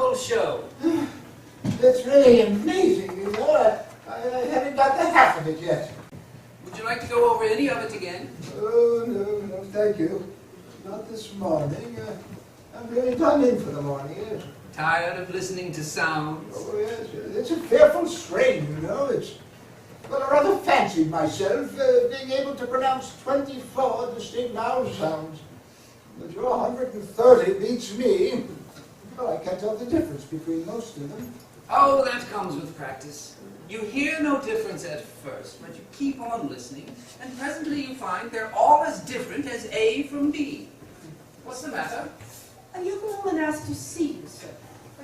whole show. It's really amazing, you know. I haven't got the half of it yet. Would you like to go over any of it again? Oh, no, thank you. Not this morning. I'm really done in for the morning, yes. Tired of listening to sounds? Oh, yes. It's a fearful strain, you know. Well, I rather fancied myself being able to pronounce 24 distinct vowel sounds. But your 130 beats me. Well, I can't tell the difference between most of them. Oh, that comes with practice. You hear no difference at first, but you keep on listening, and presently you find they're all as different as A from B. What's the matter? A young woman asked to see you, sir.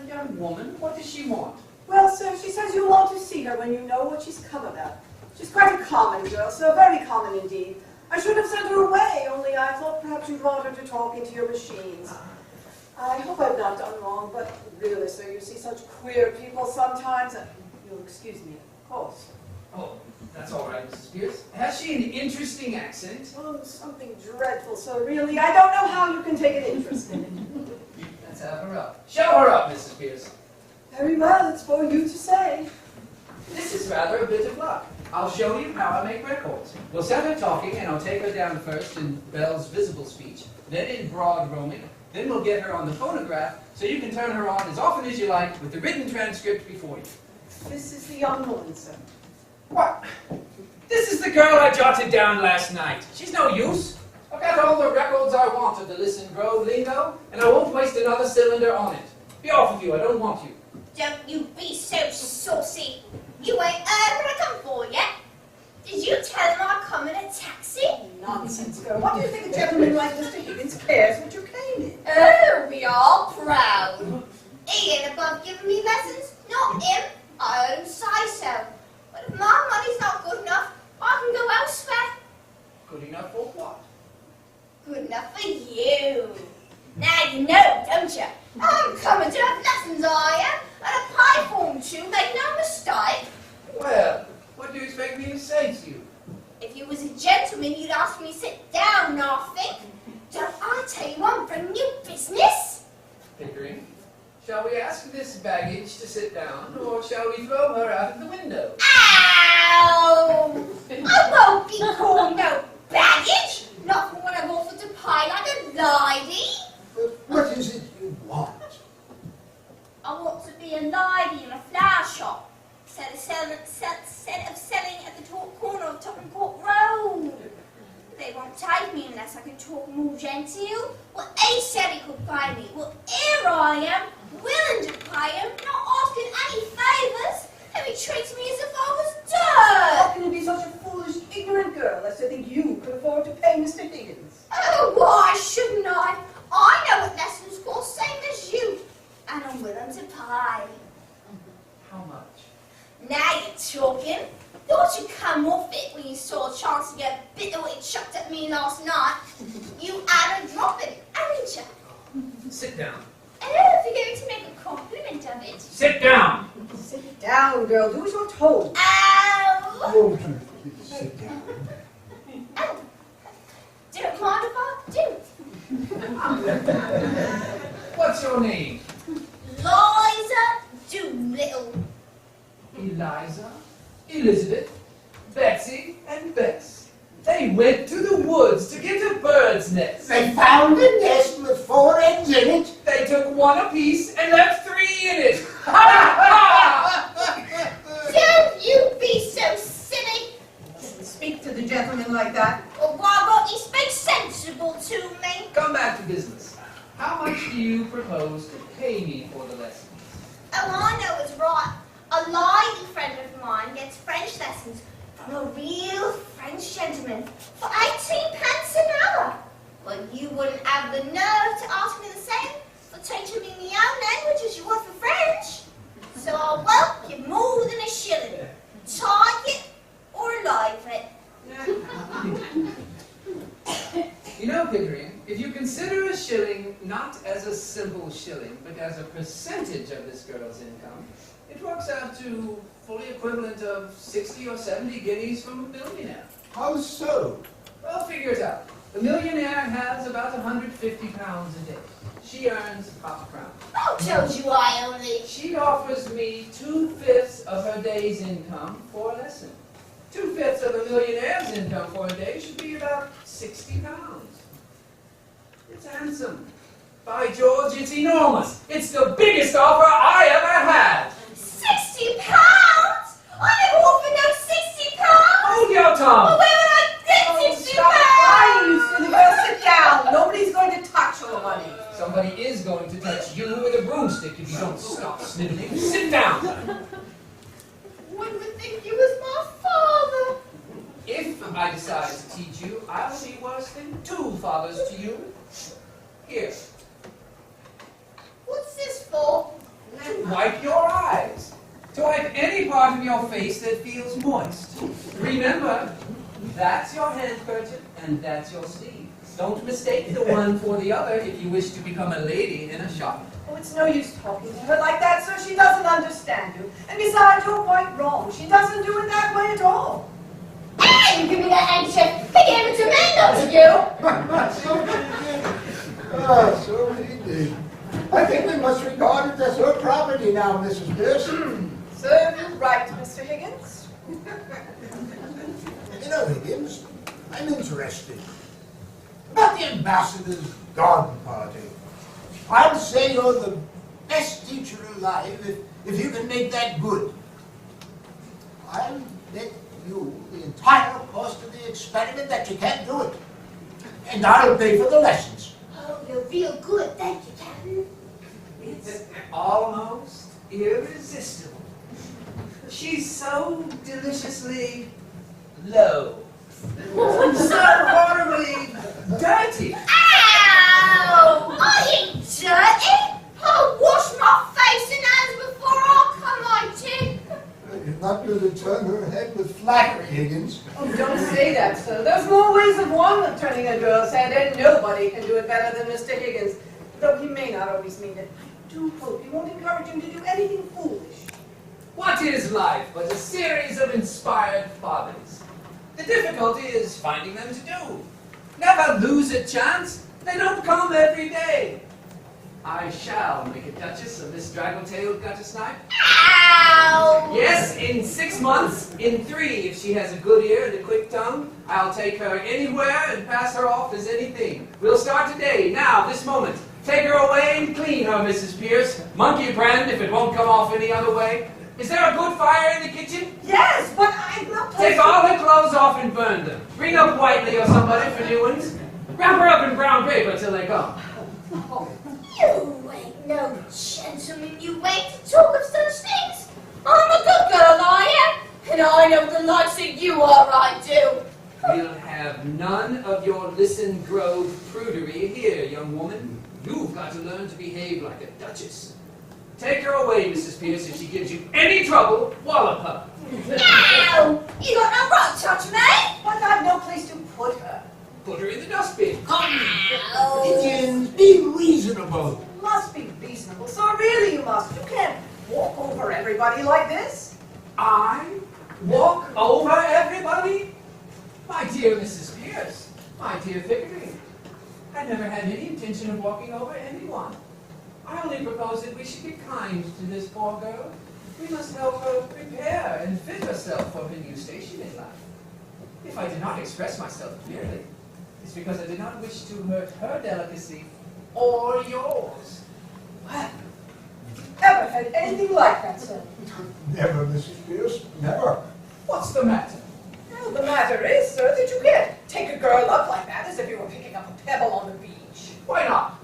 A young woman? What does she want? Well, sir, she says you want to see her when you know what she's come about. She's quite a common girl, sir, very common indeed. I should have sent her away, only I thought perhaps you'd want her to talk into your machines. I hope I've not done wrong, but really, sir, you see such queer people sometimes. You'll excuse me, of course. Oh, that's all right, Mrs. Pierce. Has she an interesting accent? Oh, something dreadful, sir, really. I don't know how you can take an interest in it. Let's have her up. Show her up, Mrs. Pierce. Very well, it's for you to say. This is rather a bit of luck. I'll show you how I make records. We'll set her talking, and I'll take her down first in Bell's visible speech, then in broad roaming, then we'll get her on the phonograph, so you can turn her on as often as you like with the written transcript before you. This is the young woman, sir. What? This is the girl I jotted down last night. She's no use. I've got all the records I want of the Listen Grove lingo, and I won't waste another cylinder on it. Be off with you, I don't want you. Don't you be so saucy. You ain't heard what I come for yet. Did you tell him I'd come in a taxi? Nonsense, girl. What do you think a gentleman like Mr. Higgins cares what you came in? Oh, we are proud. He ain't above giving me lessons. Not him. I heard him say so. But if my money's not good enough, I can go elsewhere. Good enough for what? Good enough for you. Now you know, don't you? I'm coming to have lessons, I am. And a pie form too, make no mistake. Well, what do you expect me to say to you? If you was a gentleman, you'd ask me to sit down, I think. Don't I tell you I'm bringing you business? Pickering, shall we ask this baggage to sit down, or shall we throw her out of the window? Ow! I won't be called no baggage. Not for when I've offered to pie like a lady. But what is it you want? I want to be a lady in a flower shop. Instead of selling at the corner of Tottenham Court Road. They won't take me unless I can talk more genteel. Well, he said he could pay me. Well, here I am, willing to pay him, not asking any favours. And he treats me as if I was How dirt. can you be such a foolish, ignorant girl as to think you could afford to pay Mr. Higgins? Oh, why shouldn't I? I know what lessons cost, same as you. And I'm willing to pay. How much? Now you're talking. Thought you'd come off it when you saw a chance to get a bit of what you chucked at me last night. You had a drop in it, haven't you? Sit down. Oh, if you're going to make a compliment of it. Sit down! Sit down, girl. Do as you're told. Ow! Oh, please sit down. Oh, don't mind if I do. What's your name? Eliza Doolittle. Eliza, Elizabeth, Betsy, and Bess. They went to the woods to get a bird's nest. They found a nest with 4 eggs in it. They took 1 apiece and left 3 in it. Ha ha! Don't you be so silly. Speak to the gentleman like that. Well, why won't you speak sensible to me? Come back to business. How much do you propose to pay me for the lessons? Oh, I know it's right. A lady friend of mine gets French lessons from a real French gentleman for 18 pence an hour. Well, you wouldn't have the nerve to ask me the same for teaching me my own language as you would for French. So I won't give more than a shilling. Take it or leave it. You know, Pickering, if you consider a shilling not as a simple shilling, but as a percentage of this girl's income, it works out to fully equivalent of 60 or 70 guineas from a millionaire. How so? Well, figure it out. The millionaire has about £150 a day. she earns half a crown. Who told you I only? She offers me 2/5 of her day's income for a lesson. 2/5 of a millionaire's income for a day should be about 60 pounds. It's handsome. By George, it's enormous. It's the biggest offer I ever had. 60 pounds? I never offered no 60 pounds. Hold your tongue. Well, where would I get 60 Stop pounds? crying, you silly girl. Sit down. Nobody's going to touch your money. Somebody is going to touch you with a broomstick if you don't stop sniveling. Sit down. One would think you was my father. If I decide to teach you, I will be worse than 2 fathers to you. Here, What's this for? to wipe your eyes. To wipe any part of your face that feels moist. Remember, that's your handkerchief and that's your sleeve. Don't mistake the one for the other if you wish to become a lady in a shop. Oh, it's no use talking to her like that, sir. She doesn't understand you. And besides, you're quite wrong. She doesn't do it that way at all. Hey, you give me that handkerchief. He gave it to me, not to you. So he did. Ah, so he did. I think we must regard it as her property now, Mrs. Pierce. Serve you right, Mr. Higgins. You know, Higgins, I'm interested. About the ambassador's garden party. I'll say you're the best teacher alive if you can make that good. I'll bet you the entire cost of the experiment that you can't do it. And I'll pay for the lessons. Oh, you're real good, thank you, Captain. It's almost irresistible. She's so deliciously low. So horribly dirty. Ow! I ain't dirty. I'll wash my face and hands before I come on to. You're not going to turn her head with flattery, Higgins. Oh, don't say that, sir. There's more ways of one of turning a girl's head, and nobody can do it better than Mr. Higgins. Though he may not always mean it. I do hope he won't encourage him to do anything foolish. What is life but a series of inspired follies? The difficulty is finding them to do. Never lose a chance. They don't come every day. I shall make a duchess of this draggle-tailed guttersnipe. Ow! Yes, in 6 months, in 3 if she has a good ear and a quick tongue. I'll take her anywhere and pass her off as anything. We'll start today, now, this moment. Take her away and clean her, Mrs. Pierce. Monkey brand if it won't come off any other way. Is there a good fire in the kitchen? Yes, but I'm not Take all her clothes off and burn them. Bring up Whiteley or somebody for new ones. Wrap her up in brown paper till they come. You ain't no gentleman, you ain't to talk of such things. I'm a good girl, I am, and I know the likes of you are, I do. We'll have none of your Listen Grove prudery here, young woman. You've got to learn to behave like a duchess. Take her away, Mrs. Pierce. If she gives you any trouble, wallop her. Ow! You got no right to touch me. But I've no place to put her. Put her in the dustbin. Ow! Higgins, be reasonable. You must be reasonable, sir. Really, you must. You can't walk over everybody like this. I walk over everybody? My dear Mrs. Pierce, my dear Pickering, I never had any intention of walking over anyone. I only propose that we should be kind to this poor girl. We must help her prepare and fit herself for her new station in life. If I did not express myself clearly, it's because I did not wish to hurt her delicacy or yours. Well, ever had anything like that, sir? Never, Mrs. Pierce, never. What's the matter? Well, the matter is, sir, that you can't take a girl up like that as if you were picking up a pebble on the beach. Why not?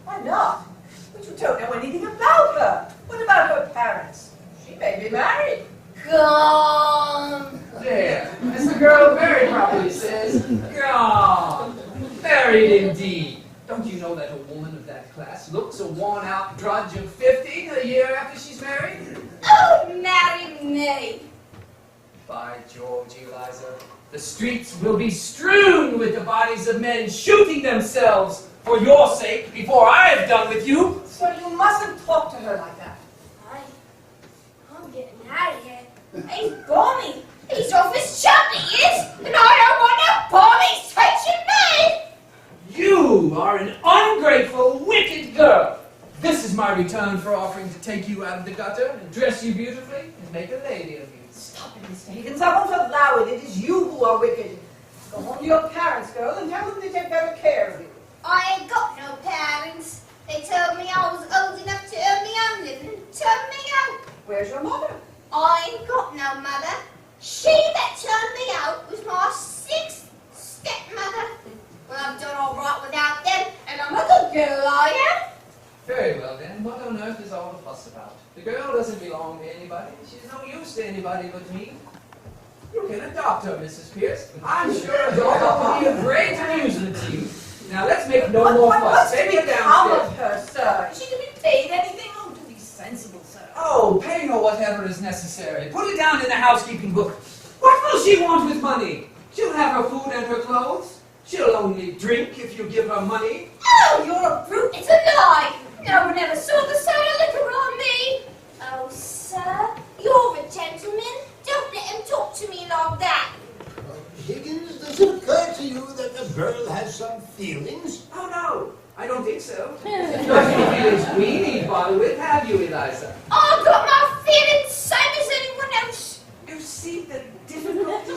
Why not? But you don't know anything about her. What about her parents? She may be married. Gone. There, as the girl very properly says, gone. Married indeed. Don't you know that a woman of that class looks a worn-out drudge of 50 a year after she's married? Oh, marry me. By George, Eliza, the streets will be strewn with the bodies of men shooting themselves for your sake before I have done with you. So you mustn't talk to her like that. I'm getting out of here. He's balmy. He's off his chump, he is, and I don't want no balmies touching me. You are an ungrateful, wicked girl. is my return for offering to take you out of the gutter and dress you beautifully and make a lady of you. Stop it, Mr. Higgins. I won't allow it. It is you who are wicked. Go home to your parents, girl, and tell them to take better care of you. I ain't got no parents. They told me I was old enough to earn my own living and turned me out. Where's your mother? I ain't got no mother. She that turned me out was my 6th stepmother. Well, I've done all right without them, and I'm a good girl, I am. Very well then, what on earth is all the fuss about? The girl doesn't belong to anybody. She's no use to anybody but me. You can adopt her, Mrs. Pierce. I'm sure adoption will be a great amusement to you. Now let's make no more fuss. Take her downstairs. Her, sir? Is she to be paid anything? Oh, to be sensible, sir. Oh, pay her whatever is necessary. Put it down in the housekeeping book. What will she want with money? She'll have her food and her clothes. She'll only drink if you give her money. Oh, you're a brute. It's a lie. No one ever saw the sight of liquor on me. Oh, sir, you're a gentleman. Don't let him talk to me like that. Higgins, does it occur to you that the girl has some feelings? Oh, no. I don't think so. Nothing feelings we need bother with, have you, Eliza? I've got my feelings same as anyone else. You see the difficulty?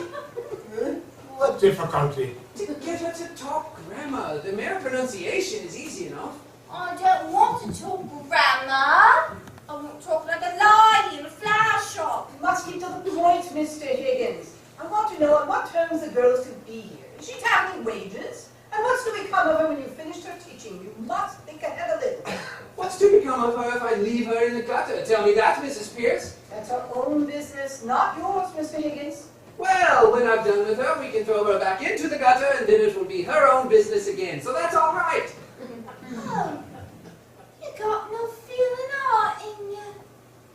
What difficulty? To get her to talk grammar. The mere pronunciation is easy enough. I don't want to talk grammar. I want to talk like a lady in a flower shop. You must keep to the point, Mr. Higgins. I want to know on what terms the girl is to be here. Is she tackling wages? And what's to become of her when you've finished her teaching? You must think ahead a little. What's to become of her if I leave her in the gutter? Tell me that, Mrs. Pierce. That's her own business, not yours, Mr. Higgins. Well, when I've done with her, we can throw her back into the gutter, and then it will be her own business again. So that's all right. Oh, you got no feeling art in you.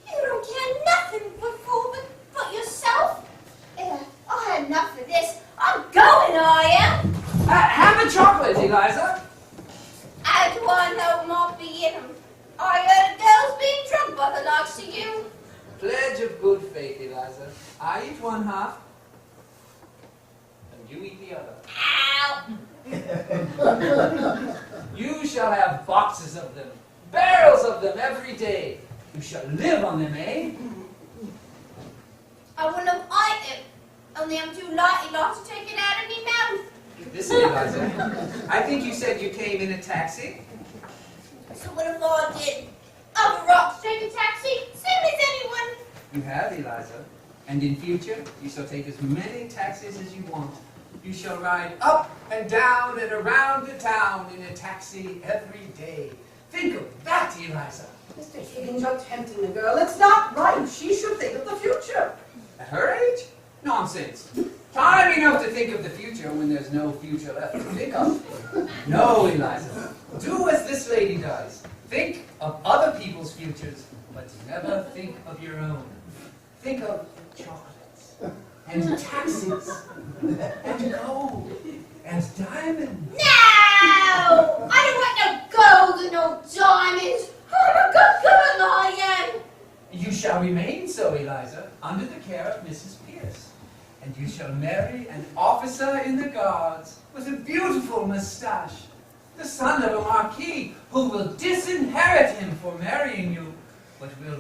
You don't care nothing before but yourself. I had enough of this. I'm going, I am. Have a chocolate, Eliza. How do I know my being? I heard girls being drunk by the likes of you. Pledge of good faith, Eliza. I eat one half, and you eat the other. Ow. You shall have boxes of them, barrels of them every day. You shall live on them, eh? I wouldn't have eaten it, only I'm too lightly not to take it out of me mouth. Listen, Eliza, I think you said you came in a taxi. So what if I did? Other rocks take a taxi, same as anyone. You have, Eliza. And in future, you shall take as many taxis as you want. You shall ride up and down and around the town in a taxi every day. Think of that, Eliza. Mr. Higgins, you're tempting the girl. It's not right. She should think of the future. At her age? Nonsense. Time enough to think of the future when there's no future left to think of. No, Eliza. Do as this lady does. Think of other people's futures, but never think of your own. Think of chocolates, and taxis, and gold, and diamonds. No! I don't want no gold and no diamonds. I'm a good girl, I am. You shall remain so, Eliza, under the care of Mrs. Pierce. And you shall marry an officer in the guards with a beautiful moustache, the son of a marquis, who will disinherit him for marrying you, but will